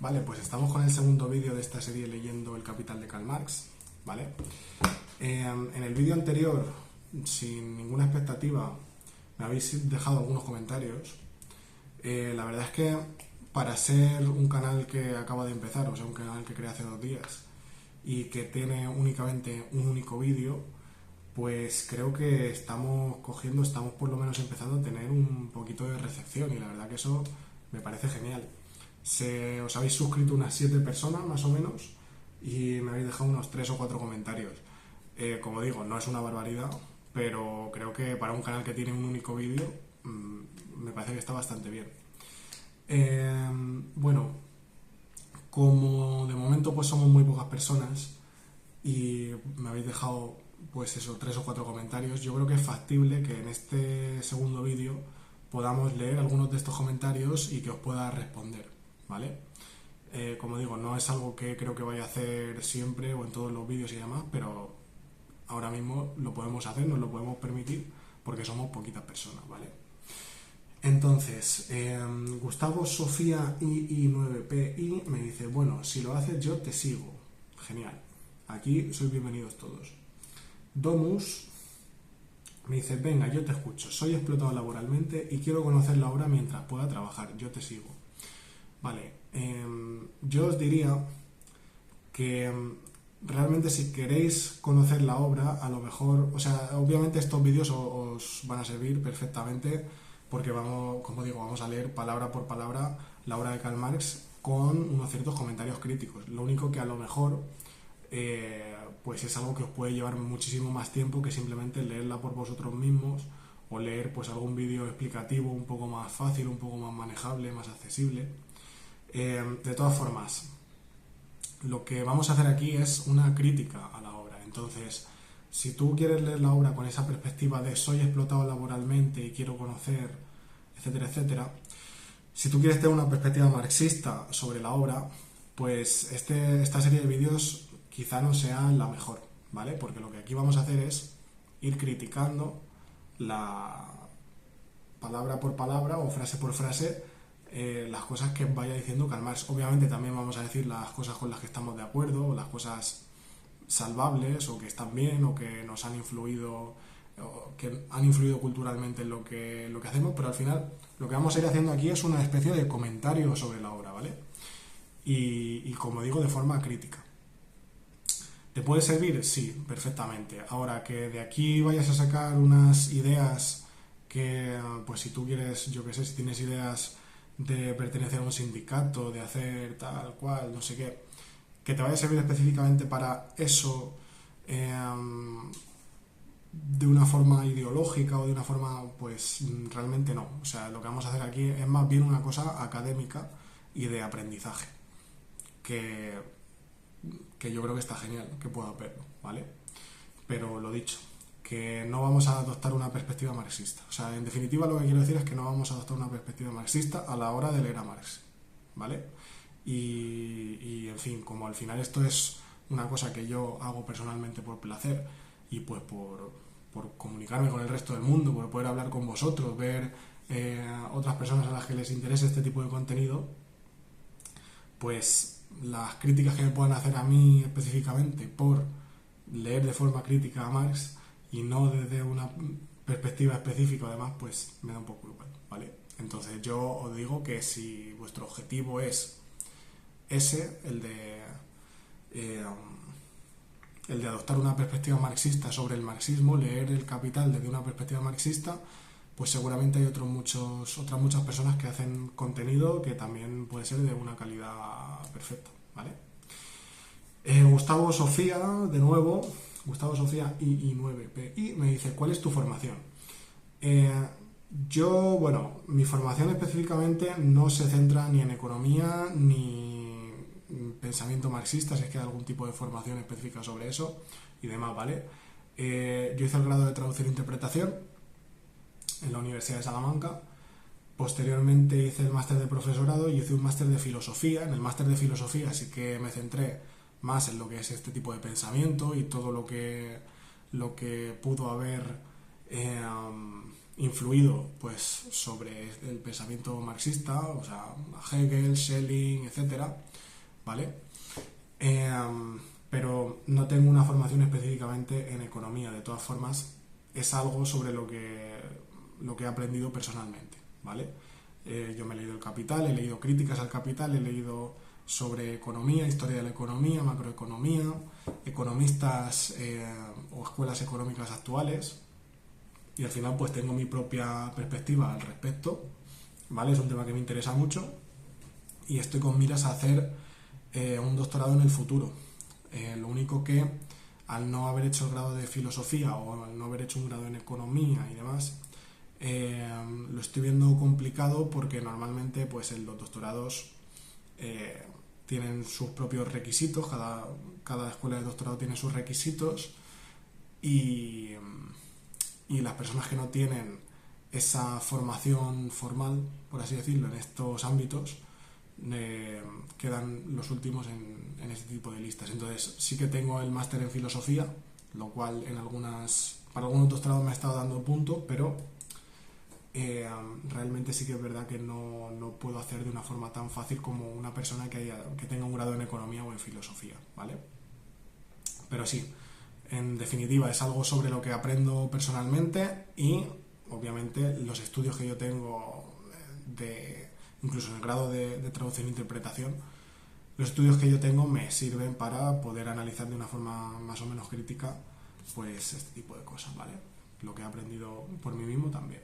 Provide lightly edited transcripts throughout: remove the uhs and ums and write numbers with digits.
Vale, pues estamos con el segundo vídeo de esta serie leyendo El Capital de Karl Marx, ¿vale? En el vídeo anterior, sin ninguna expectativa, me habéis dejado algunos comentarios. La verdad es que para ser un canal que acaba de empezar, o sea, un canal que creé hace 2 días y que tiene únicamente un único vídeo, pues creo que estamos por lo menos empezando a tener un poquito de recepción y la verdad que eso me parece genial. Os habéis suscrito unas 7 personas más o menos y me habéis dejado unos 3 o 4 comentarios. Como digo, no es una barbaridad, pero creo que para un canal que tiene un único vídeo me parece que está bastante bien. Bueno, como de momento pues somos muy pocas personas y me habéis dejado pues eso, 3 o 4 comentarios, yo creo que es factible que en este segundo vídeo podamos leer algunos de estos comentarios y que os pueda responder, ¿vale? Como digo, no es algo que creo que vaya a hacer siempre o en todos los vídeos y demás, pero ahora mismo lo podemos hacer, nos lo podemos permitir porque somos poquitas personas, ¿vale? Entonces, Gustavo Sofía II9PI me dice, bueno, si lo haces yo te sigo. Genial. Aquí sois bienvenidos todos. Domus me dice, venga, yo te escucho. Soy explotado laboralmente y quiero conocer la obra mientras pueda trabajar. Yo te sigo. Vale. Yo os diría que realmente si queréis conocer la obra, a lo mejor, o sea, obviamente estos vídeos os van a servir perfectamente porque vamos, como digo, vamos a leer palabra por palabra la obra de Karl Marx con unos ciertos comentarios críticos. Lo único que a lo mejor pues es algo que os puede llevar muchísimo más tiempo que simplemente leerla por vosotros mismos o leer pues algún vídeo explicativo un poco más fácil, un poco más manejable, más accesible. De todas formas, lo que vamos a hacer aquí es una crítica a la obra. Entonces, si tú quieres leer la obra con esa perspectiva de soy explotado laboralmente y quiero conocer, etcétera, etcétera, si tú quieres tener una perspectiva marxista sobre la obra, pues esta serie de vídeos quizá no sea la mejor, ¿vale? Porque lo que aquí vamos a hacer es ir criticando la palabra por palabra o frase por frase las cosas que vaya diciendo Karl Marx. Obviamente también vamos a decir las cosas con las que estamos de acuerdo o las cosas salvables o que están bien o que nos han influido o que han influido culturalmente en lo que hacemos, pero al final lo que vamos a ir haciendo aquí es una especie de comentario sobre la obra, ¿vale? Y como digo, de forma crítica. ¿Te puede servir? Sí, perfectamente. Ahora, que de aquí vayas a sacar unas ideas que, pues si tú quieres, yo qué sé, si tienes ideas de pertenecer a un sindicato, de hacer tal cual, no sé qué, que te vaya a servir específicamente para eso de una forma ideológica o de una forma, pues realmente no. O sea, lo que vamos a hacer aquí es más bien una cosa académica y de aprendizaje, que yo creo que está genial, que pueda verlo, ¿vale? Pero lo dicho, que no vamos a adoptar una perspectiva marxista. O sea, en definitiva lo que quiero decir es que no vamos a adoptar una perspectiva marxista a la hora de leer a Marx, ¿vale? Y en fin, como al final esto es una cosa que yo hago personalmente por placer y pues por comunicarme con el resto del mundo, por poder hablar con vosotros, ver otras personas a las que les interese este tipo de contenido, pues las críticas que me puedan hacer a mí específicamente por leer de forma crítica a Marx y no desde una perspectiva específica, además, pues me da un poco igual, ¿vale? Entonces yo os digo que si vuestro objetivo es ese, el de adoptar una perspectiva marxista sobre el marxismo, leer El Capital desde una perspectiva marxista, pues seguramente hay otras muchas personas que hacen contenido que también puede ser de una calidad perfecta, ¿vale? Gustavo Sofía, de nuevo, Gustavo Sofía II9PI me dice, ¿cuál es tu formación? Yo, bueno, mi formación específicamente no se centra ni en economía ni en pensamiento marxista, si es que hay algún tipo de formación específica sobre eso y demás, ¿vale? Yo hice el grado de traducción e interpretación en la Universidad de Salamanca. Posteriormente hice el máster de profesorado y hice un máster de filosofía. En el máster de filosofía sí que me centré más en lo que es este tipo de pensamiento y todo lo que pudo haber influido pues sobre el pensamiento marxista, o sea, Hegel, Schelling, etcétera, ¿vale? Pero no tengo una formación específicamente en economía. De todas formas, es algo sobre lo que he aprendido personalmente, ¿vale? Yo me he leído El Capital, he leído críticas al Capital, he leído sobre economía, historia de la economía, macroeconomía, economistas o escuelas económicas actuales, y al final pues tengo mi propia perspectiva al respecto, ¿vale? Es un tema que me interesa mucho y estoy con miras a hacer un doctorado en el futuro. Lo único que al no haber hecho el grado de filosofía o al no haber hecho un grado en economía y demás, lo estoy viendo complicado porque normalmente pues los doctorados tienen sus propios requisitos, cada escuela de doctorado tiene sus requisitos y las personas que no tienen esa formación formal, por así decirlo, en estos ámbitos, quedan los últimos en este tipo de listas. Entonces sí que tengo el máster en filosofía, lo cual para algunos doctorados me ha estado dando punto, pero realmente sí que es verdad que no puedo hacer de una forma tan fácil como una persona que tenga un grado en economía o en filosofía, ¿vale? Pero sí, en definitiva es algo sobre lo que aprendo personalmente y obviamente los estudios que yo tengo incluso en el grado de traducción e interpretación, los estudios que yo tengo me sirven para poder analizar de una forma más o menos crítica pues este tipo de cosas, ¿vale? Lo que he aprendido por mí mismo también.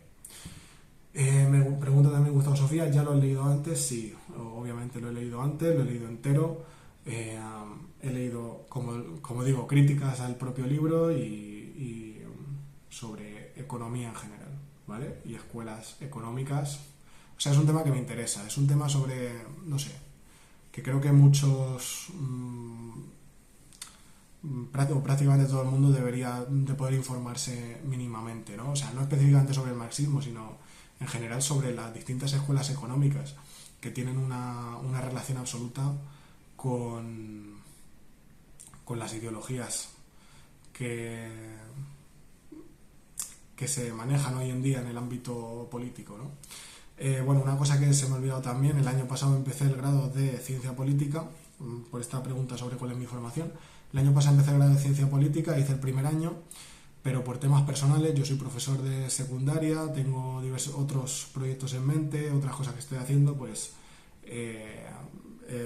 Me pregunta también Gustavo Sofía, ¿ya lo he leído antes? Sí, obviamente lo he leído antes, lo he leído entero. He leído, como digo, críticas al propio libro y sobre economía en general, ¿vale? Y escuelas económicas. O sea, es un tema que me interesa, es un tema sobre, no sé, que creo que muchos, prácticamente todo el mundo debería de poder informarse mínimamente, ¿no? O sea, no específicamente sobre el marxismo, sino en general sobre las distintas escuelas económicas que tienen una relación absoluta con las ideologías que se manejan hoy en día en el ámbito político, ¿no? Bueno, una cosa que se me ha olvidado también, el año pasado empecé el grado de Ciencia Política, por esta pregunta sobre cuál es mi formación. El año pasado empecé el grado de Ciencia Política, hice el primer año, pero por temas personales, yo soy profesor de secundaria, tengo diversos otros proyectos en mente, otras cosas que estoy haciendo, pues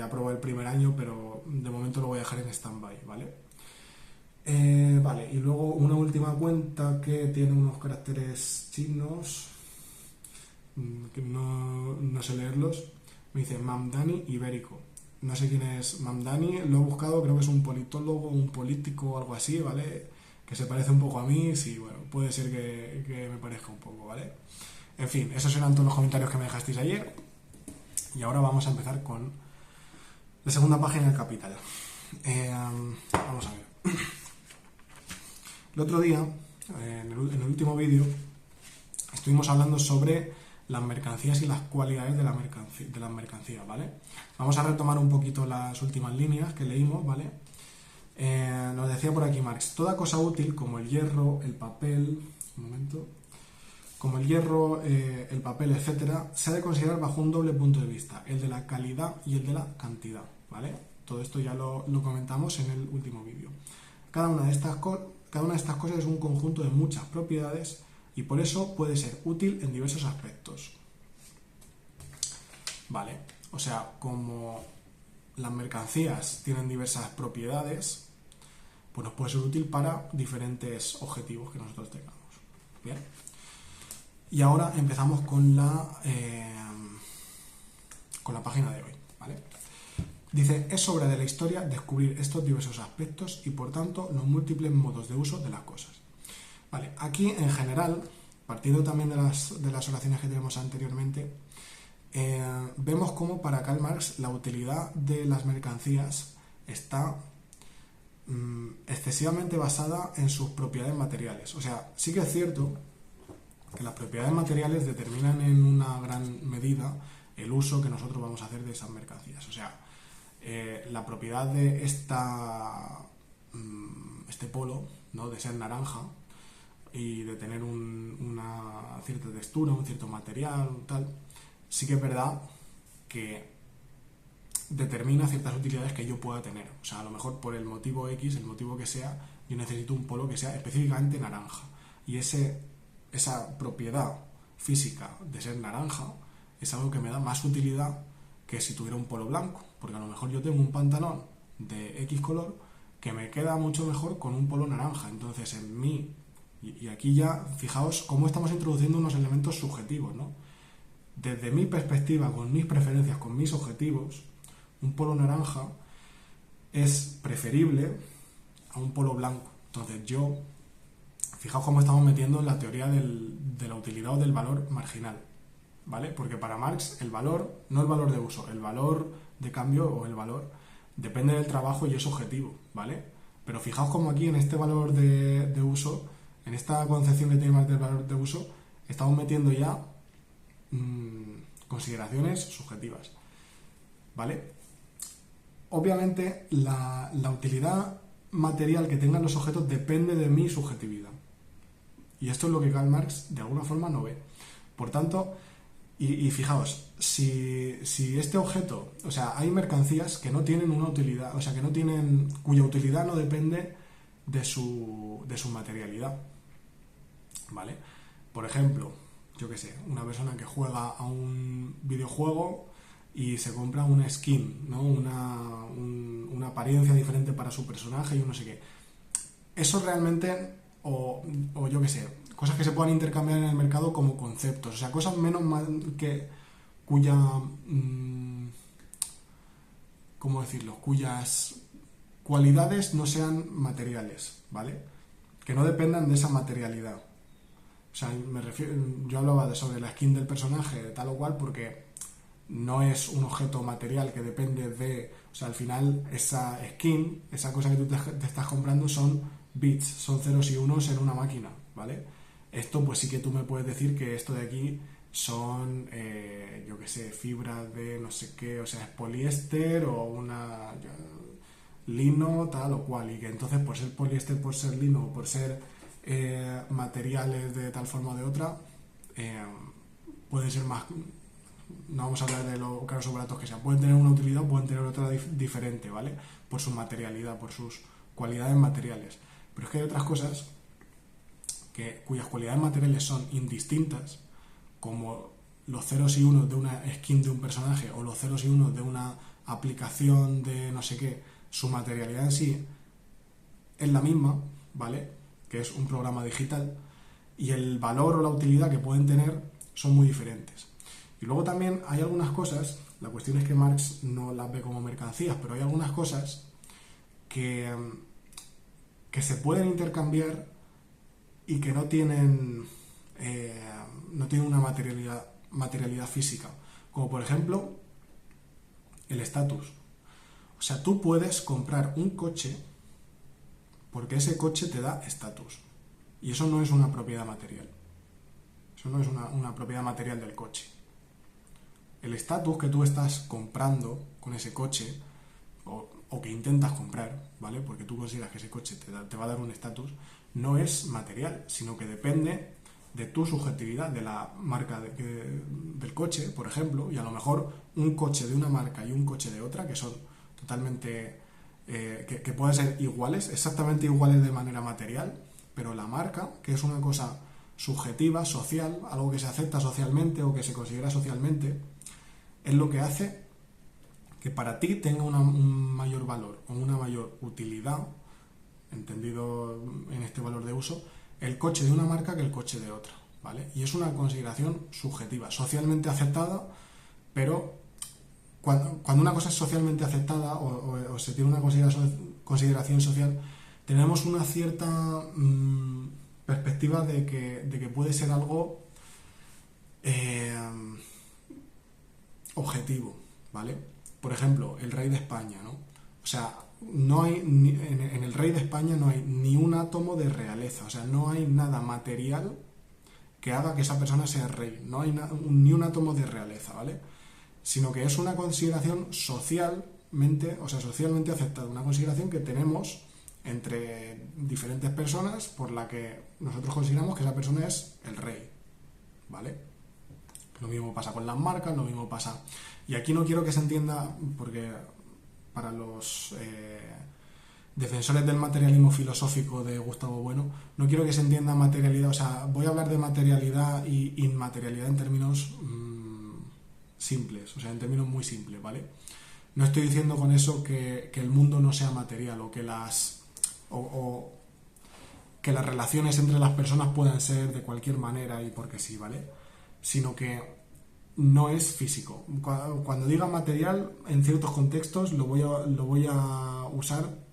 aprobé el primer año, pero de momento lo voy a dejar en stand-by, ¿vale? Vale, y luego una última cuenta que tiene unos caracteres chinos, que no sé leerlos, me dice Mamdani Ibérico. No sé quién es Mamdani, lo he buscado, creo que es un politólogo, un político o algo así, ¿vale? Que se parece un poco a mí, sí, bueno, puede ser que me parezca un poco, ¿vale? En fin, esos eran todos los comentarios que me dejasteis ayer. Y ahora vamos a empezar con la segunda página del Capital. Vamos a ver. El otro día, en el último vídeo, estuvimos hablando sobre las mercancías y las cualidades de las mercancías, ¿vale? Vamos a retomar un poquito las últimas líneas que leímos, ¿vale? Nos decía por aquí Marx, toda cosa útil como el hierro, el papel, como el hierro, el papel, etcétera, se ha de considerar bajo un doble punto de vista, el de la calidad y el de la cantidad, ¿vale? Todo esto ya lo comentamos en el último vídeo. Cada una de estas cosas es un conjunto de muchas propiedades y por eso puede ser útil en diversos aspectos. Vale, o sea, como las mercancías tienen diversas propiedades, pues nos puede ser útil para diferentes objetivos que nosotros tengamos. Bien. Y ahora empezamos con la página de hoy, ¿vale? Dice, es obra de la historia descubrir estos diversos aspectos y por tanto los múltiples modos de uso de las cosas. Vale, aquí en general, partiendo también de las oraciones que tenemos anteriormente, vemos cómo para Karl Marx la utilidad de las mercancías está excesivamente basada en sus propiedades materiales. O sea, sí que es cierto que las propiedades materiales determinan en una gran medida el uso que nosotros vamos a hacer de esas mercancías. O sea, la propiedad de este polo, ¿no?, de ser naranja, y de tener una cierta textura, un cierto material, un tal, sí que es verdad que determina ciertas utilidades que yo pueda tener. O sea, a lo mejor por el motivo X, el motivo que sea, yo necesito un polo que sea específicamente naranja. Y esa propiedad física de ser naranja es algo que me da más utilidad que si tuviera un polo blanco. Porque a lo mejor yo tengo un pantalón de X color que me queda mucho mejor con un polo naranja. Entonces, en mí, y aquí ya, fijaos cómo estamos introduciendo unos elementos subjetivos, ¿no? Desde mi perspectiva, con mis preferencias, con mis objetivos, un polo naranja es preferible a un polo blanco. Entonces fijaos cómo estamos metiendo en la teoría de la utilidad o del valor marginal, ¿vale? Porque para Marx el valor, no el valor de uso, el valor de cambio o el valor depende del trabajo y es objetivo, ¿vale? Pero fijaos cómo aquí en este valor de uso, en esta concepción que tiene Marx del valor de uso, estamos metiendo ya consideraciones subjetivas, ¿vale? Obviamente la utilidad material que tengan los objetos depende de mi subjetividad. Y esto es lo que Karl Marx de alguna forma no ve. Por tanto, y fijaos, si este objeto, o sea, hay mercancías que no tienen una utilidad, o sea, cuya utilidad no depende de su materialidad, ¿vale? Por ejemplo, yo qué sé, una persona que juega a un videojuego y se compra una skin, ¿no? Una apariencia diferente para su personaje y un no sé qué. Eso realmente, o yo qué sé, cosas que se puedan intercambiar en el mercado como conceptos, o sea, cosas menos cuya, ¿cómo decirlo? Cuyas cualidades no sean materiales, ¿vale? Que no dependan de esa materialidad. O sea, yo hablaba sobre la skin del personaje, tal o cual, porque no es un objeto material que depende de... O sea, al final esa skin, esa cosa que tú te estás comprando son bits, son ceros y unos en una máquina, ¿vale? Esto pues sí que tú me puedes decir que esto de aquí son, yo qué sé, fibras de no sé qué, o sea, es poliéster o una lino, tal o cual, y que entonces por ser poliéster, por ser lino, por ser materiales de tal forma o de otra, pueden ser más... No vamos a hablar de los caros o baratos que sean, pueden tener una utilidad o pueden tener otra diferente, ¿vale? Por su materialidad, por sus cualidades materiales. Pero es que hay otras cosas cuyas cualidades materiales son indistintas, como los ceros y unos de una skin de un personaje o los ceros y unos de una aplicación de no sé qué, su materialidad en sí es la misma, ¿vale? Que es un programa digital, y el valor o la utilidad que pueden tener son muy diferentes. Y luego también hay algunas cosas, la cuestión es que Marx no las ve como mercancías, pero hay algunas cosas que se pueden intercambiar y que no tienen una materialidad física, como por ejemplo el estatus. O sea, tú puedes comprar un coche porque ese coche te da estatus, y eso no es una propiedad material, eso no es una propiedad material del coche. El estatus que tú estás comprando con ese coche, o que intentas comprar, ¿vale? Porque tú consideras que ese coche te va a dar un estatus, no es material, sino que depende de tu subjetividad, de la marca del coche, por ejemplo, y a lo mejor un coche de una marca y un coche de otra, que son totalmente... que pueden ser iguales, exactamente iguales de manera material, pero la marca, que es una cosa subjetiva, social, algo que se acepta socialmente o que se considera socialmente, es lo que hace que para ti tenga un mayor valor o una mayor utilidad, entendido en este valor de uso, el coche de una marca que el coche de otra, ¿vale? Y es una consideración subjetiva, socialmente aceptada, pero cuando una cosa es socialmente aceptada o se tiene una consideración social, tenemos una cierta perspectiva de que puede ser algo objetivo, ¿vale? Por ejemplo, el rey de España, ¿no? O sea, no hay en el rey de España no hay ni un átomo de realeza, o sea, no hay nada material que haga que esa persona sea rey, no hay ni un átomo de realeza, ¿vale? Sino que es una consideración socialmente aceptada, una consideración que tenemos entre diferentes personas por la que nosotros consideramos que esa persona es el rey, ¿vale? Lo mismo pasa con las marcas, lo mismo pasa... Y aquí no quiero que se entienda, porque para los defensores del materialismo filosófico de Gustavo Bueno, no quiero que se entienda materialidad, o sea, voy a hablar de materialidad y inmaterialidad en términos simples, o sea, en términos muy simples, ¿vale? No estoy diciendo con eso que el mundo no sea material o que que las relaciones entre las personas puedan ser de cualquier manera y porque sí, ¿vale? Sino que no es físico. Cuando diga material, en ciertos contextos lo voy a usar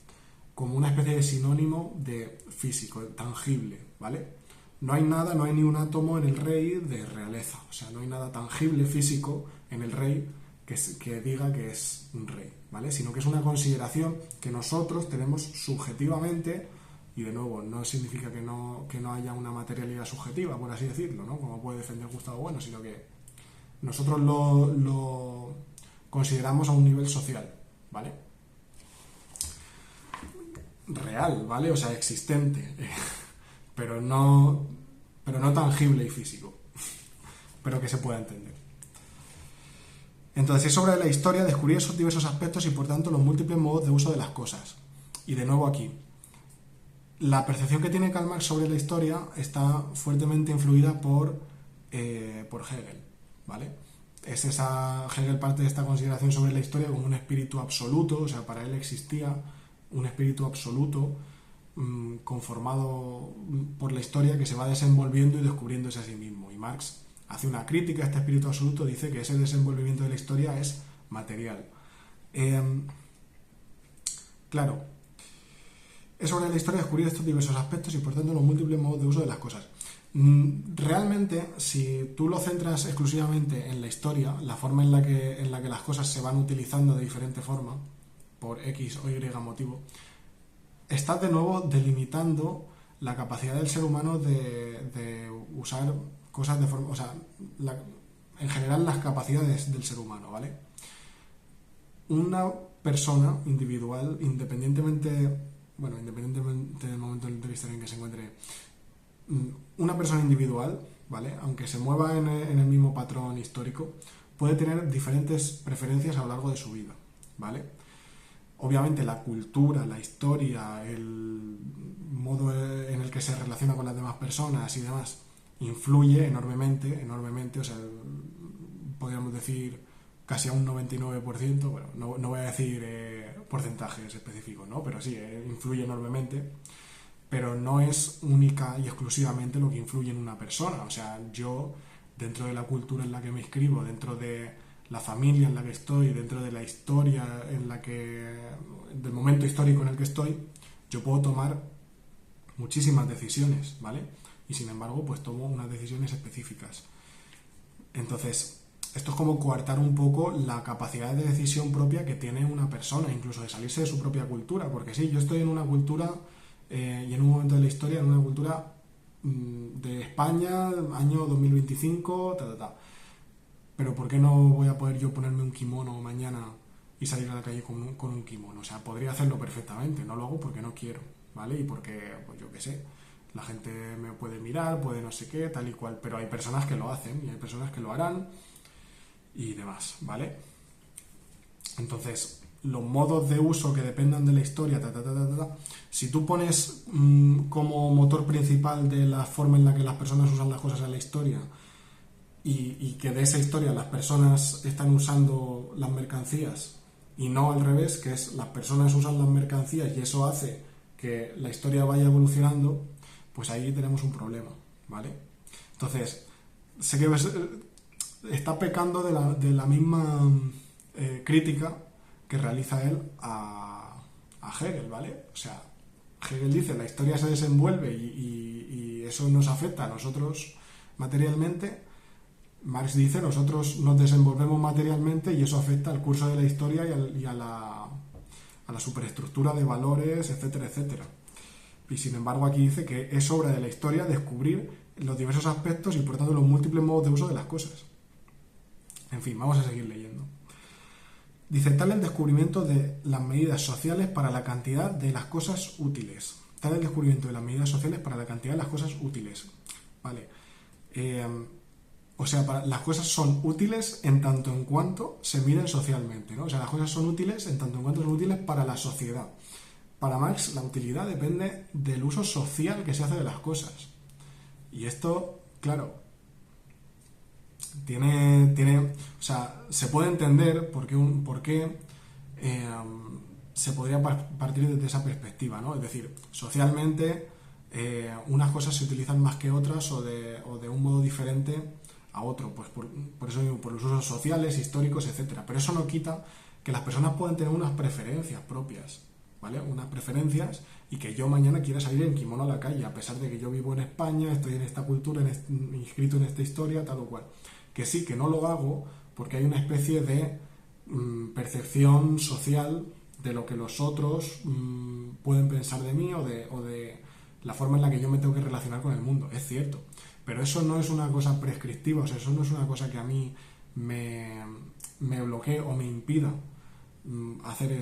como una especie de sinónimo de físico, de tangible, ¿vale? No hay nada, no hay ni un átomo en el rey de realeza, o sea, no hay nada tangible físico en el rey que diga que es un rey, ¿vale? Sino que es una consideración que nosotros tenemos subjetivamente, y de nuevo, no significa que no haya una materialidad subjetiva, por así decirlo, ¿no? Como puede defender Gustavo Bueno, sino que nosotros lo consideramos a un nivel social, ¿vale? Real, ¿vale? O sea, existente, pero no tangible y físico, pero que se pueda entender. Entonces, es obra de la historia descubrir esos diversos aspectos y, por tanto, los múltiples modos de uso de las cosas. Y de nuevo aquí, la percepción que tiene Karl Marx sobre la historia está fuertemente influida por Hegel, ¿vale? Hegel parte de esta consideración sobre la historia como un espíritu absoluto, o sea, para él existía un espíritu absoluto conformado por la historia que se va desenvolviendo y descubriéndose a sí mismo. Y Marx hace una crítica a este espíritu absoluto, dice que ese desenvolvimiento de la historia es material. Claro, es sobre la historia descubrir estos diversos aspectos y, por tanto, los múltiples modos de uso de las cosas. Realmente, si tú lo centras exclusivamente en la historia, la forma en la que las cosas se van utilizando de diferente forma, por X o Y motivo, estás de nuevo delimitando la capacidad del ser humano de usar cosas de forma... O sea, en general las capacidades del ser humano, ¿vale? Una persona individual, independientemente del momento de la historia en que se encuentre, una persona individual, ¿vale? Aunque se mueva en el mismo patrón histórico, puede tener diferentes preferencias a lo largo de su vida, ¿vale? Obviamente la cultura, la historia, el modo en el que se relaciona con las demás personas y demás influye enormemente, o sea, podríamos decir casi a un 99%, bueno, no voy a decir porcentajes específicos, ¿no? Pero sí, influye enormemente, pero no es única y exclusivamente lo que influye en una persona. O sea, yo, dentro de la cultura en la que me inscribo, dentro de la familia en la que estoy, dentro de la historia del momento histórico en el que estoy, yo puedo tomar muchísimas decisiones, ¿vale? Y sin embargo, pues tomo unas decisiones específicas. Entonces, esto es como coartar un poco la capacidad de decisión propia que tiene una persona, incluso de salirse de su propia cultura, porque sí, yo estoy en una cultura y en un momento de la historia, en una cultura de España, año 2025, pero ¿por qué no voy a poder yo ponerme un kimono mañana y salir a la calle con un kimono? O sea, podría hacerlo perfectamente, no lo hago porque no quiero, ¿vale? Y porque, pues yo qué sé, la gente me puede mirar, puede no sé qué, tal y cual, pero hay personas que lo hacen y hay personas que lo harán y demás, ¿vale? Entonces, los modos de uso que dependan de la historia, si tú pones como motor principal de la forma en la que las personas usan las cosas en la historia y que de esa historia las personas están usando las mercancías y no al revés, que es las personas usan las mercancías y eso hace que la historia vaya evolucionando, pues ahí tenemos un problema, ¿vale? Entonces, sé que está pecando de la misma crítica que realiza él a Hegel, ¿vale? O sea, Hegel dice, la historia se desenvuelve y eso nos afecta a nosotros materialmente. Marx dice, nosotros nos desenvolvemos materialmente y eso afecta al curso de la historia y a la superestructura de valores, etcétera, etcétera. Y sin embargo aquí dice que es obra de la historia descubrir los diversos aspectos y por tanto los múltiples modos de uso de las cosas. En fin, vamos a seguir leyendo. Dice, tal el descubrimiento de las medidas sociales para la cantidad de las cosas útiles. Tal el descubrimiento de las medidas sociales para la cantidad de las cosas útiles. Vale. O sea, las cosas son útiles en tanto en cuanto se miden socialmente, ¿no? O sea, las cosas son útiles en tanto en cuanto son útiles para la sociedad. Para Marx, la utilidad depende del uso social que se hace de las cosas. Y esto, claro, o sea, se puede entender por qué se podría partir desde esa perspectiva, ¿no? Es decir, socialmente unas cosas se utilizan más que otras o de un modo diferente a otro, pues por eso mismo, por los usos sociales, históricos, etcétera. Pero eso no quita que las personas puedan tener unas preferencias propias, ¿vale? Unas preferencias, y que yo mañana quiera salir en kimono a la calle, a pesar de que yo vivo en España, estoy en esta cultura, inscrito en esta historia, tal o cual. Que sí, que no lo hago porque hay una especie de percepción social de lo que los otros pueden pensar de mí o de la forma en la que yo me tengo que relacionar con el mundo. Es cierto, pero eso no es una cosa prescriptiva, o sea, eso no es una cosa que a mí me bloquee o me impida hacer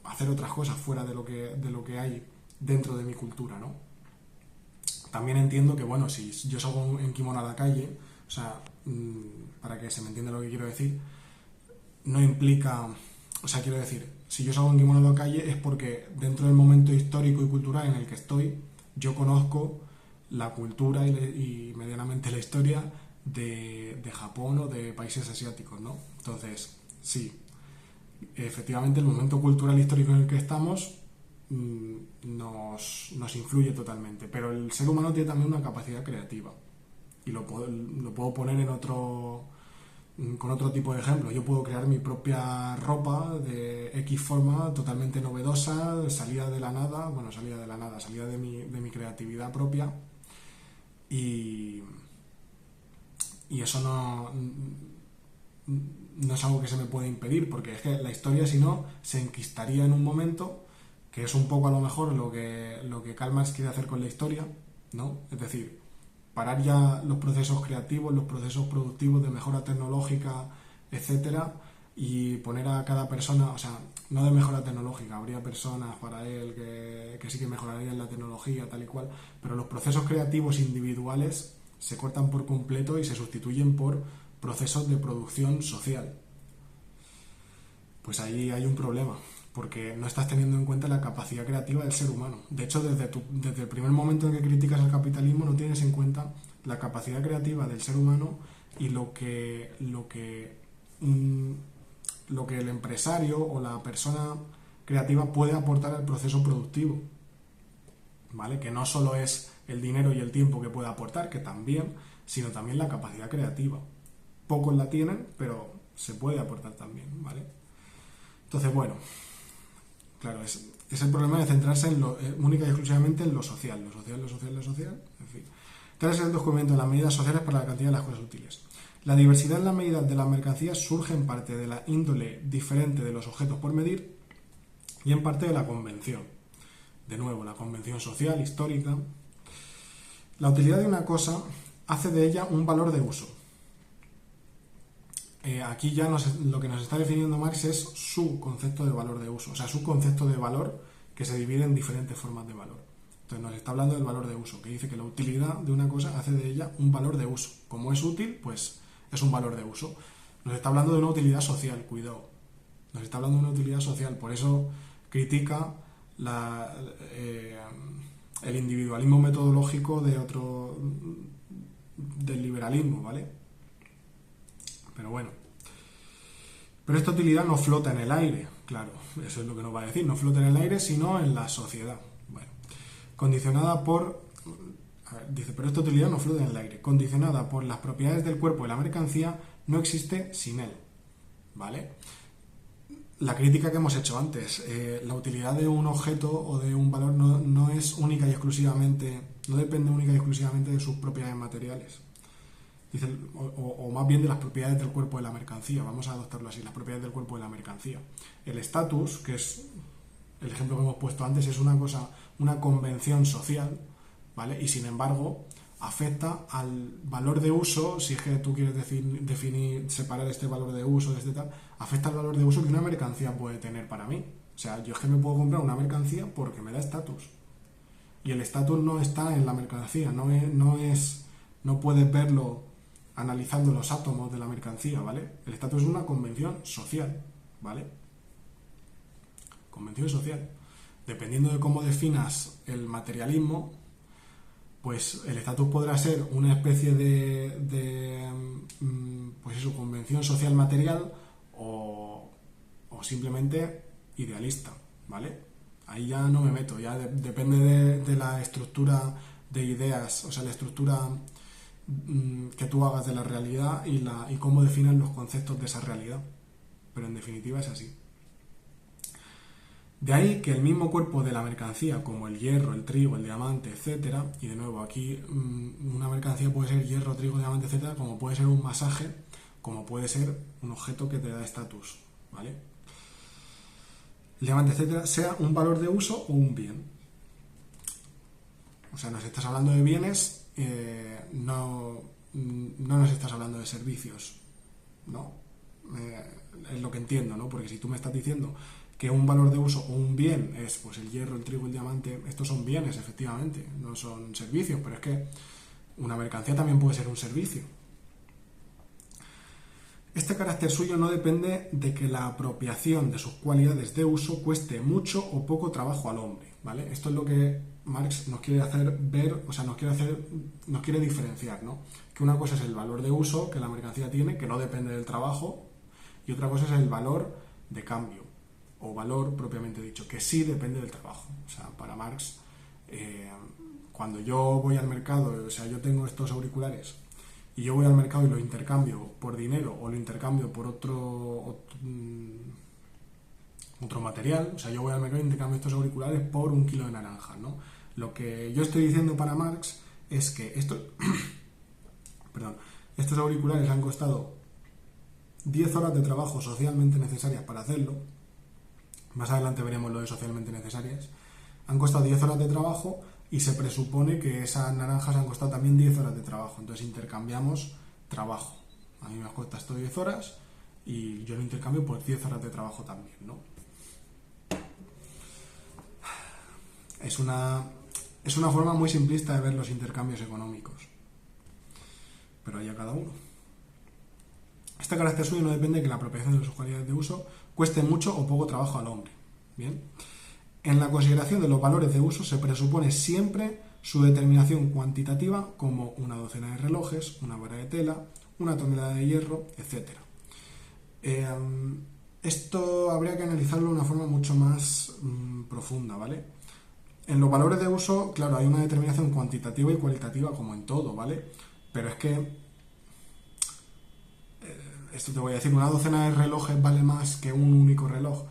hacer otras cosas fuera de lo que hay dentro de mi cultura, ¿no? También entiendo que, bueno, si yo salgo en kimono a la calle, o sea, para que se me entienda lo que quiero decir, no implica, o sea, quiero decir, si yo salgo en kimono a la calle es porque dentro del momento histórico y cultural en el que estoy, yo conozco la cultura y medianamente la historia de Japón o de países asiáticos, ¿no? Entonces, sí, efectivamente el momento cultural e histórico en el que estamos nos influye totalmente, pero el ser humano tiene también una capacidad creativa y lo puedo poner con otro tipo de ejemplo. Yo puedo crear mi propia ropa de X forma totalmente novedosa, salida de mi creatividad propia, y eso no es algo que se me pueda impedir, porque es que la historia, si no, se enquistaría en un momento, que es un poco a lo mejor lo que Karl Marx quiere hacer con la historia, ¿no? Es decir, parar ya los procesos creativos, los procesos productivos de mejora tecnológica, etcétera, y poner a cada persona, o sea, no de mejora tecnológica, habría personas para él que sí que mejorarían la tecnología, tal y cual, pero los procesos creativos individuales se cortan por completo y se sustituyen por procesos de producción social. Pues ahí hay un problema, porque no estás teniendo en cuenta la capacidad creativa del ser humano. De hecho, desde el primer momento en que criticas el capitalismo no tienes en cuenta la capacidad creativa del ser humano y lo que el empresario o la persona creativa puede aportar al proceso productivo, ¿vale? Que no solo es el dinero y el tiempo que puede aportar, que también, sino también la capacidad creativa. Pocos la tienen, pero se puede aportar también, ¿vale? Entonces, bueno, claro, es el problema de centrarse única y exclusivamente en lo social, en fin. Tal es el documento de las medidas sociales para la cantidad de las cosas útiles. La diversidad en la medida de las mercancías surge en parte de la índole diferente de los objetos por medir y en parte de la convención. De nuevo, la convención social, histórica. La utilidad de una cosa hace de ella un valor de uso. Aquí ya lo que nos está definiendo Marx es su concepto de valor de uso, o sea, su concepto de valor que se divide en diferentes formas de valor. Entonces nos está hablando del valor de uso, que dice que la utilidad de una cosa hace de ella un valor de uso. Como es útil, pues es un valor de uso. Nos está hablando de una utilidad social, cuidado. Nos está hablando de una utilidad social, por eso critica el individualismo metodológico del liberalismo, ¿vale? Pero bueno. Pero esta utilidad no flota en el aire, claro, eso es lo que nos va a decir, no flota en el aire, sino en la sociedad. Bueno, condicionada por... dice, pero esta utilidad no flota en el aire. Condicionada por las propiedades del cuerpo de la mercancía, no existe sin él, ¿vale? La crítica que hemos hecho antes, la utilidad de un objeto o de un valor no es única y exclusivamente, no depende única y exclusivamente de sus propiedades materiales. Dice, o más bien de las propiedades del cuerpo de la mercancía, vamos a adoptarlo así, las propiedades del cuerpo de la mercancía. El estatus, que es el ejemplo que hemos puesto antes, es una convención social, ¿vale? Y sin embargo, afecta al valor de uso, si es que tú quieres definir, separar este valor de uso de este tal, afecta al valor de uso que una mercancía puede tener para mí. O sea, yo es que me puedo comprar una mercancía porque me da estatus. Y el estatus no está en la mercancía, no puedes verlo analizando los átomos de la mercancía, ¿vale? El estatus es una convención social, ¿vale? Convención social. Dependiendo de cómo definas el materialismo, pues el estatus podrá ser una especie pues eso, convención social material o simplemente idealista, ¿vale? Ahí ya no me meto, ya depende de la estructura de ideas, o sea, la estructura que tú hagas de la realidad y cómo definan los conceptos de esa realidad. Pero en definitiva es así. De ahí que el mismo cuerpo de la mercancía, como el hierro, el trigo, el diamante, etcétera, y de nuevo aquí una mercancía puede ser hierro, trigo, diamante, etcétera, como puede ser un masaje, como puede ser un objeto que te da estatus, ¿vale? El diamante, etcétera, sea un valor de uso o un bien. O sea, nos estás hablando de bienes, no nos estás hablando de servicios, ¿no? Es lo que entiendo, ¿no? Porque si tú me estás diciendo que un valor de uso o un bien es pues el hierro, el trigo, el diamante, estos son bienes, efectivamente, no son servicios, pero es que una mercancía también puede ser un servicio. Este carácter suyo no depende de que la apropiación de sus cualidades de uso cueste mucho o poco trabajo al hombre, ¿vale? Esto es lo que Marx nos quiere hacer ver, o sea, nos quiere diferenciar, ¿no? Que una cosa es el valor de uso que la mercancía tiene, que no depende del trabajo, y otra cosa es el valor de cambio, o valor propiamente dicho, que sí depende del trabajo. O sea, para Marx, cuando yo voy al mercado, o sea, yo tengo estos auriculares y yo voy al mercado y los intercambio por dinero o lo intercambio por otro material, o sea, yo voy al mercado y intercambio estos auriculares por 1 kilo de naranjas, ¿no? Lo que yo estoy diciendo para Marx es que estos auriculares han costado 10 horas de trabajo socialmente necesarias para hacerlo. Más adelante veremos lo de socialmente necesarias. Han costado 10 horas de trabajo y se presupone que esas naranjas han costado también 10 horas de trabajo. Entonces intercambiamos trabajo. A mí me cuesta esto 10 horas y yo lo intercambio por 10 horas de trabajo también, ¿no? Es una forma muy simplista de ver los intercambios económicos. Pero allá cada uno. Este carácter suyo no depende de que la apropiación de sus cualidades de uso cueste mucho o poco trabajo al hombre. Bien. En la consideración de los valores de uso se presupone siempre su determinación cuantitativa como una docena de relojes, una vara de tela, una tonelada de hierro, etc. Esto habría que analizarlo de una forma mucho más profunda, ¿vale? En los valores de uso, claro, hay una determinación cuantitativa y cualitativa como en todo, ¿vale? Pero es que esto te voy a decir, una docena de relojes vale más que un único reloj.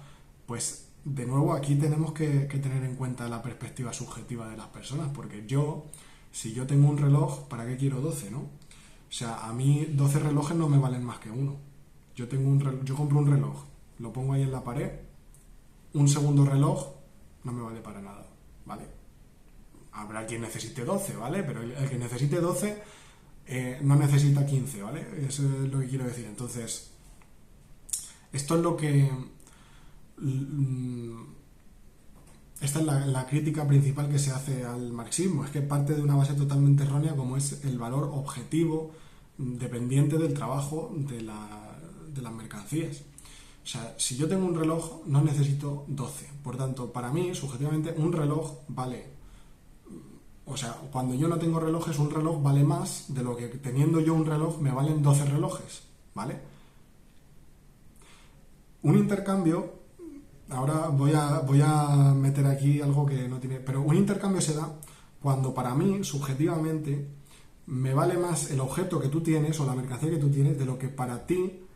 Pues de nuevo aquí tenemos que tener en cuenta la perspectiva subjetiva de las personas, porque si yo tengo un reloj, ¿para qué quiero 12, no? O sea, a mí 12 relojes no me valen más que uno. Yo compro un reloj, lo pongo ahí en la pared, un segundo reloj no me vale para nada, ¿vale? Habrá quien necesite 12, ¿vale? Pero el que necesite 12 no necesita 15, ¿vale? Eso es lo que quiero decir. Entonces, esto es lo que... Esta es la crítica principal que se hace al marxismo, es que parte de una base totalmente errónea como es el valor objetivo dependiente del trabajo de las mercancías. O sea, si yo tengo un reloj no necesito 12, por tanto, para mí, subjetivamente, un reloj vale... O sea, cuando yo no tengo relojes, un reloj vale más de lo que teniendo yo un reloj me valen 12 relojes, ¿vale? Un intercambio, ahora voy a meter aquí algo que no tiene... Pero un intercambio se da cuando para mí, subjetivamente, me vale más el objeto que tú tienes o la mercancía que tú tienes de lo que para ti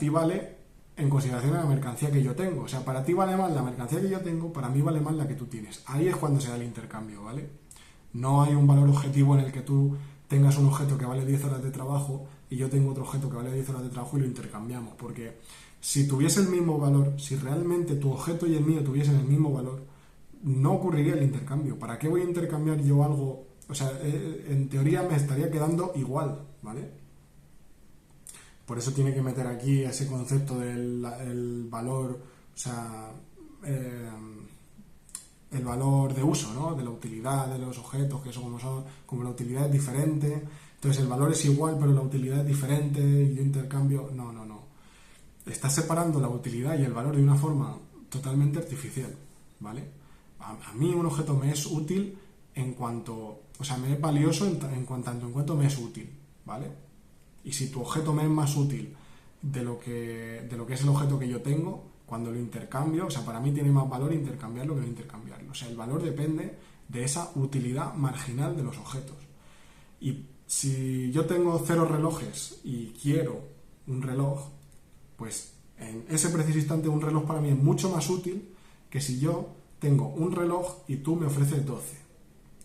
vale en consideración a la mercancía que yo tengo. O sea, para ti vale más la mercancía que yo tengo, para mí vale más la que tú tienes. Ahí es cuando se da el intercambio, ¿vale? No hay un valor objetivo en el que tú tengas un objeto que vale 10 horas de trabajo y yo tengo otro objeto que vale 10 horas de trabajo y lo intercambiamos. Porque si tuviese el mismo valor, si realmente tu objeto y el mío tuviesen el mismo valor, no ocurriría el intercambio. ¿Para qué voy a intercambiar yo algo? O sea, en teoría me estaría quedando igual, ¿vale? Por eso tiene que meter aquí ese concepto del el valor, o sea, eh, el valor de uso, ¿no? De la utilidad de los objetos, que eso como la utilidad es diferente. Entonces el valor es igual, pero la utilidad es diferente y yo intercambio. No, no, no. Estás separando la utilidad y el valor de una forma totalmente artificial, ¿vale? A mí un objeto me es útil en cuanto, o sea, me es valioso tanto en cuanto me es útil, ¿vale? Y si tu objeto me es más útil de lo que es el objeto que yo tengo, cuando lo intercambio, o sea, para mí tiene más valor intercambiarlo que no intercambiarlo. O sea, el valor depende de esa utilidad marginal de los objetos. Y si yo tengo 0 relojes y quiero un reloj, pues en ese preciso instante un reloj para mí es mucho más útil que si yo tengo un reloj y tú me ofreces 12.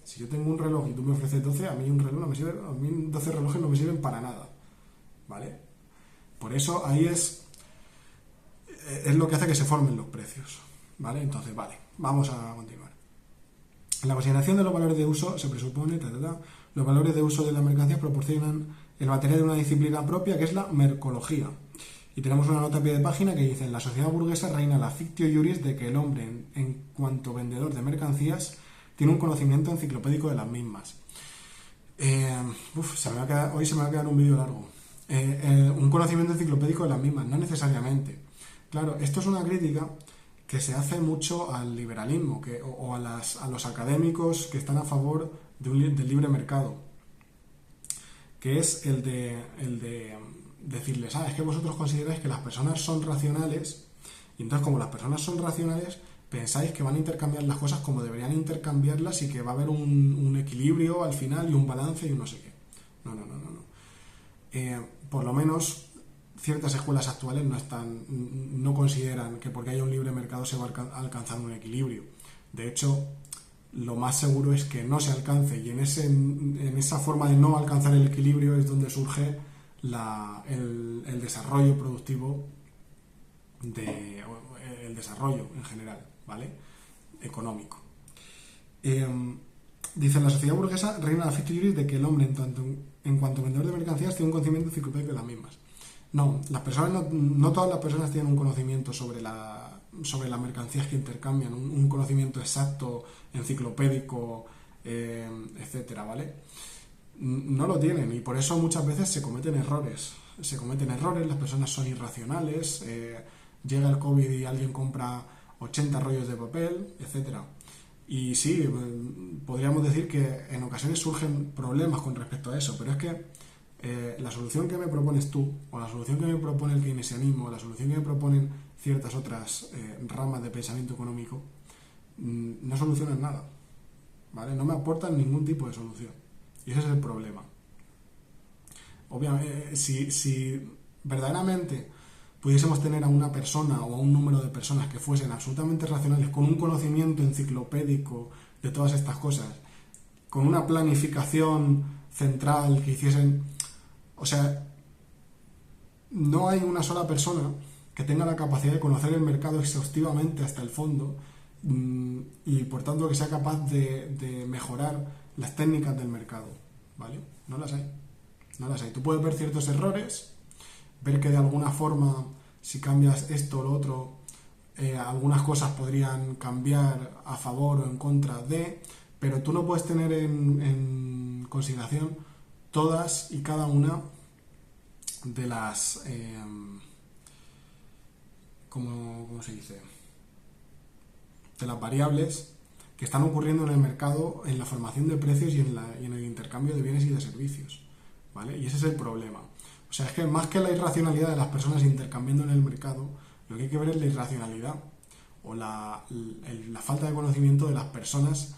Si yo tengo un reloj y tú me ofreces 12, a mí un reloj no me sirve, a mí 12 relojes no me sirven para nada, ¿vale? Por eso ahí es lo que hace que se formen los precios, ¿vale? Entonces, vale, vamos a continuar. En la consideración de los valores de uso se presupone, los valores de uso de las mercancías proporcionan el material de una disciplina propia que es la mercología. Y tenemos una nota a pie de página que dice: en la sociedad burguesa reina la fictio iuris de que el hombre, en cuanto vendedor de mercancías, tiene un conocimiento enciclopédico de las mismas. Hoy se me va a quedar un vídeo largo. Un conocimiento enciclopédico de las mismas, no necesariamente. Claro, esto es una crítica que se hace mucho al liberalismo o a los académicos que están a favor del libre mercado, que es el de decirles, es que vosotros consideráis que las personas son racionales, y entonces como las personas son racionales, pensáis que van a intercambiar las cosas como deberían intercambiarlas y que va a haber un equilibrio al final y un balance y un no sé qué. No. Por lo menos ciertas escuelas actuales no consideran que porque haya un libre mercado se va a alcanzar un equilibrio. De hecho, lo más seguro es que no se alcance, y en esa forma de no alcanzar el equilibrio es donde surge el desarrollo productivo, el desarrollo en general, ¿vale? Económico. Dice: en la sociedad burguesa reina la fictio iuris de que el hombre, en cuanto vendedor de mercancías, tiene un conocimiento enciclopédico de las mismas. No, las personas no todas las personas tienen un conocimiento sobre las mercancías que intercambian, un conocimiento exacto, enciclopédico, etcétera, ¿vale? No lo tienen, y por eso muchas veces se cometen errores. Las personas son irracionales, llega el COVID y alguien compra 80 rollos de papel, etcétera. Y sí, podríamos decir que en ocasiones surgen problemas con respecto a eso, pero es que la solución que me propones tú, o la solución que me propone el keynesianismo, o la solución que me proponen ciertas otras ramas de pensamiento económico, no solucionan nada, ¿vale? No me aportan ningún tipo de solución. Y ese es el problema. Obviamente, si verdaderamente pudiésemos tener a una persona o a un número de personas que fuesen absolutamente racionales, con un conocimiento enciclopédico de todas estas cosas, con una planificación central que hiciesen... O sea, no hay una sola persona que tenga la capacidad de conocer el mercado exhaustivamente hasta el fondo, y por tanto que sea capaz de mejorar las técnicas del mercado, ¿vale? No las hay. Tú puedes ver ciertos errores, ver que de alguna forma, si cambias esto o lo otro, algunas cosas podrían cambiar a favor o en contra de, pero tú no puedes tener en consideración todas y cada una de las ¿cómo se dice? De las variables que están ocurriendo en el mercado, en la formación de precios y en el intercambio de bienes y de servicios, ¿vale? Y ese es el problema. O sea, es que más que la irracionalidad de las personas intercambiando en el mercado, lo que hay que ver es la irracionalidad o la falta de conocimiento de las personas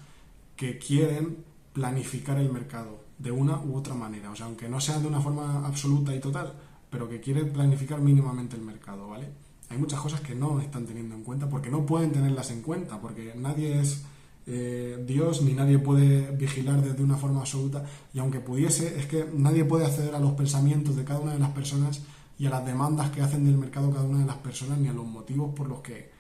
que quieren planificar el mercado de una u otra manera. O sea, aunque no sea de una forma absoluta y total, pero que quieren planificar mínimamente el mercado, ¿vale? Hay muchas cosas que no están teniendo en cuenta porque no pueden tenerlas en cuenta, porque nadie es Dios ni nadie puede vigilar desde una forma absoluta, y aunque pudiese, es que nadie puede acceder a los pensamientos de cada una de las personas y a las demandas que hacen del mercado cada una de las personas, ni a los motivos por los que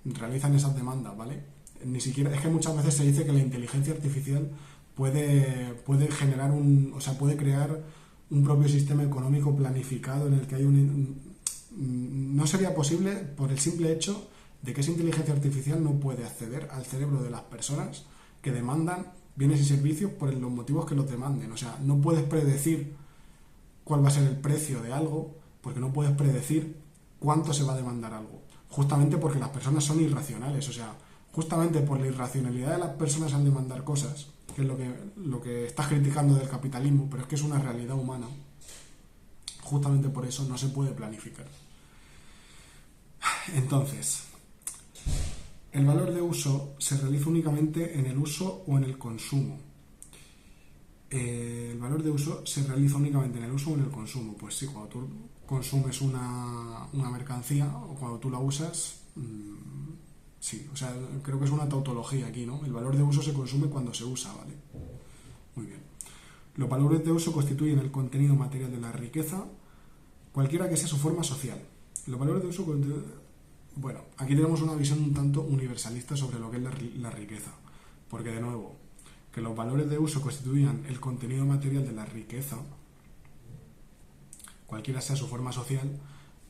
realizan esas demandas, ¿vale? Ni siquiera, es que muchas veces se dice que la inteligencia artificial puede generar o sea, puede crear un propio sistema económico planificado en el que hay no sería posible por el simple hecho de que esa inteligencia artificial no puede acceder al cerebro de las personas que demandan bienes y servicios por los motivos que los demanden. O sea, no puedes predecir cuál va a ser el precio de algo porque no puedes predecir cuánto se va a demandar algo. Justamente porque las personas son irracionales. O sea, justamente por la irracionalidad de las personas al demandar cosas, que es lo que estás criticando del capitalismo, pero es que es una realidad humana. Justamente por eso no se puede planificar. Entonces, el valor de uso se realiza únicamente en el uso o en el consumo. El valor de uso se realiza únicamente en el uso o en el consumo. Pues sí, cuando tú consumes una mercancía o cuando tú la usas, sí, o sea, creo que es una tautología aquí, ¿no? El valor de uso se consume cuando se usa, ¿vale? Muy bien. Los valores de uso constituyen el contenido material de la riqueza, cualquiera que sea su forma social. Los valores de uso... Bueno, aquí tenemos una visión un tanto universalista sobre lo que es la riqueza, porque de nuevo, que los valores de uso constituyan el contenido material de la riqueza, cualquiera sea su forma social,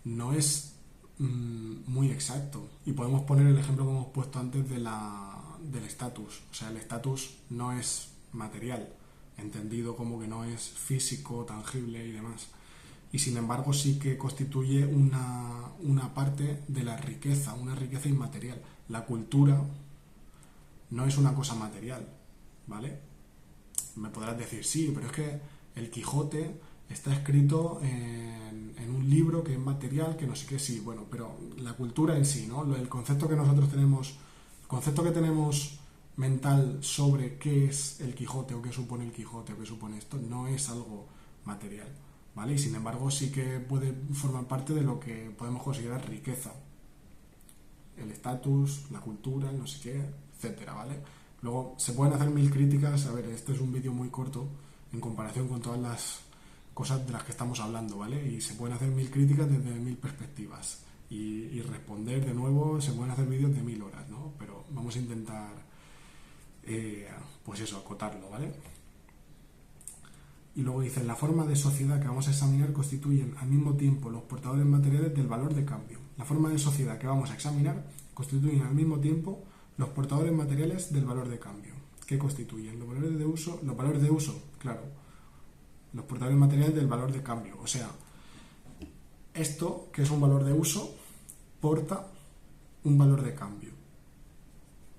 no es muy exacto. Y podemos poner el ejemplo que hemos puesto antes del estatus. O sea, el estatus no es material, entendido como que no es físico, tangible y demás. Y sin embargo sí que constituye una parte de la riqueza, una riqueza inmaterial. La cultura no es una cosa material, ¿vale? Me podrás decir, sí, pero es que el Quijote está escrito en un libro que es material, que no sé qué, sí, bueno, pero la cultura en sí, ¿no? El concepto que nosotros tenemos, el concepto que tenemos mental sobre qué es el Quijote o qué supone el Quijote o qué supone esto, no es algo material, ¿vale? Y sin embargo sí que puede formar parte de lo que podemos considerar riqueza. El estatus, la cultura, el no sé qué, etcétera, ¿vale? Luego se pueden hacer 1000 críticas. A ver, este es un vídeo muy corto en comparación con todas las cosas de las que estamos hablando, ¿vale? Y se pueden hacer 1000 críticas desde 1000 perspectivas. Y responder de nuevo, se pueden hacer vídeos de 1000 horas, ¿no? Pero vamos a intentar, pues eso, acotarlo, ¿vale? Y luego dicen, la forma de sociedad que vamos a examinar constituyen al mismo tiempo los portadores materiales del valor de cambio. La forma de sociedad que vamos a examinar constituyen al mismo tiempo los portadores materiales del valor de cambio. ¿Qué constituyen? Los valores de uso, claro. Los portadores materiales del valor de cambio. O sea, esto, que es un valor de uso, porta un valor de cambio,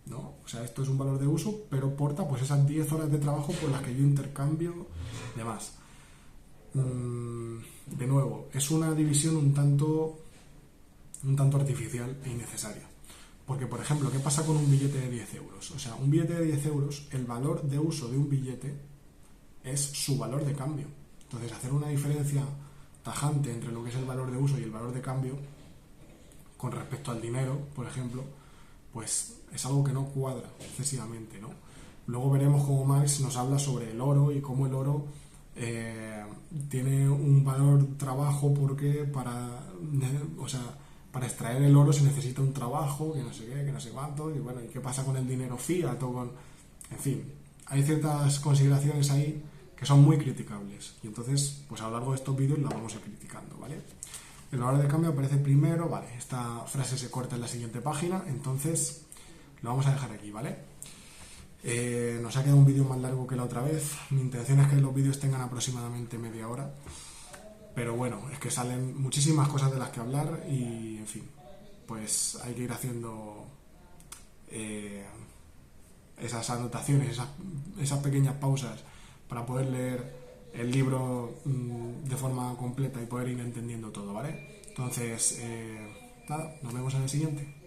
¿no? O sea, esto es un valor de uso, pero porta pues esas 10 horas de trabajo por las que yo intercambio demás. De nuevo, es una división un tanto artificial e innecesaria. Porque, por ejemplo, ¿qué pasa con un billete de 10 euros? O sea, un billete de 10 euros, el valor de uso de un billete es su valor de cambio. Entonces, hacer una diferencia tajante entre lo que es el valor de uso y el valor de cambio con respecto al dinero, por ejemplo, pues es algo que no cuadra excesivamente, ¿no? Luego veremos cómo Marx nos habla sobre el oro y cómo el oro tiene un valor trabajo porque para extraer el oro se necesita un trabajo, que no sé qué, que no sé cuánto, y bueno, ¿y qué pasa con el dinero fiat o con...? En fin, hay ciertas consideraciones ahí que son muy criticables, y entonces, pues a lo largo de estos vídeos las vamos a ir criticando, ¿vale? El valor de cambio aparece primero, vale, esta frase se corta en la siguiente página, entonces lo vamos a dejar aquí, ¿vale? Nos ha quedado un vídeo más largo que la otra vez. Mi intención es que los vídeos tengan aproximadamente media hora, pero bueno, es que salen muchísimas cosas de las que hablar y, en fin, pues hay que ir haciendo esas anotaciones, esas pequeñas pausas para poder leer el libro de forma completa y poder ir entendiendo todo, ¿vale? Entonces, nada, nos vemos en el siguiente.